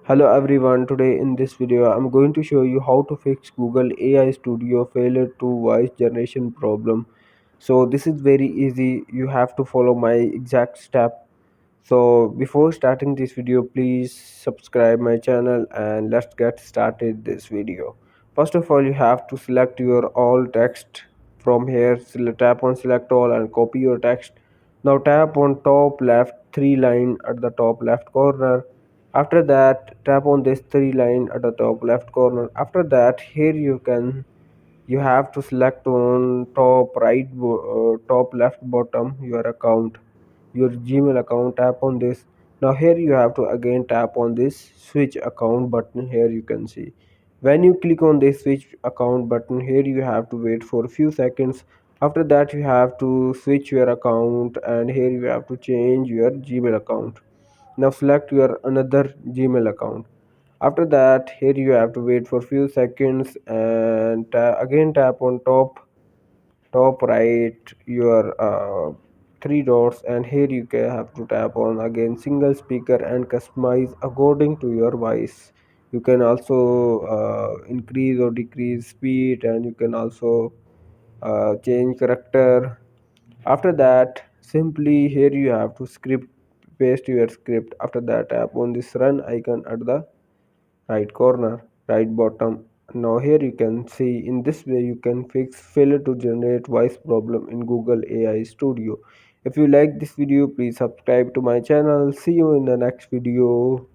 Hello everyone, today in this video I'm going to show you how to fix Google AI Studio failure to voice generation problem. So this is very easy, you have to follow my exact step. So before starting this video, please subscribe my channel and let's get started this video. First of all, you have to select your all text from here. Tap on select all and copy your text. Now tap on top left three line at the top left corner. After that, tap on this three line at the top left corner. After that, here you have to select on top right top left bottom your account, your Gmail account. Tap on this. Now here you have to again tap on this switch account button. Here you can see when you click on this switch account button, here you have to wait for a few seconds. After that, you have to switch your account and here you have to change your Gmail account. Now select your another Gmail account. After that, here you have to wait for few seconds and again tap on top right your three dots, and here you can have to tap on again single speaker and customize according to your voice. You can also increase or decrease speed, and you can also change character. After that, simply here you have to script paste your script. After that, tap on this run icon at the right corner right bottom. Now here you can see in this way you can fix failure to generate voice problem in Google AI Studio. If you like this video, please subscribe to my channel. See you in the next video.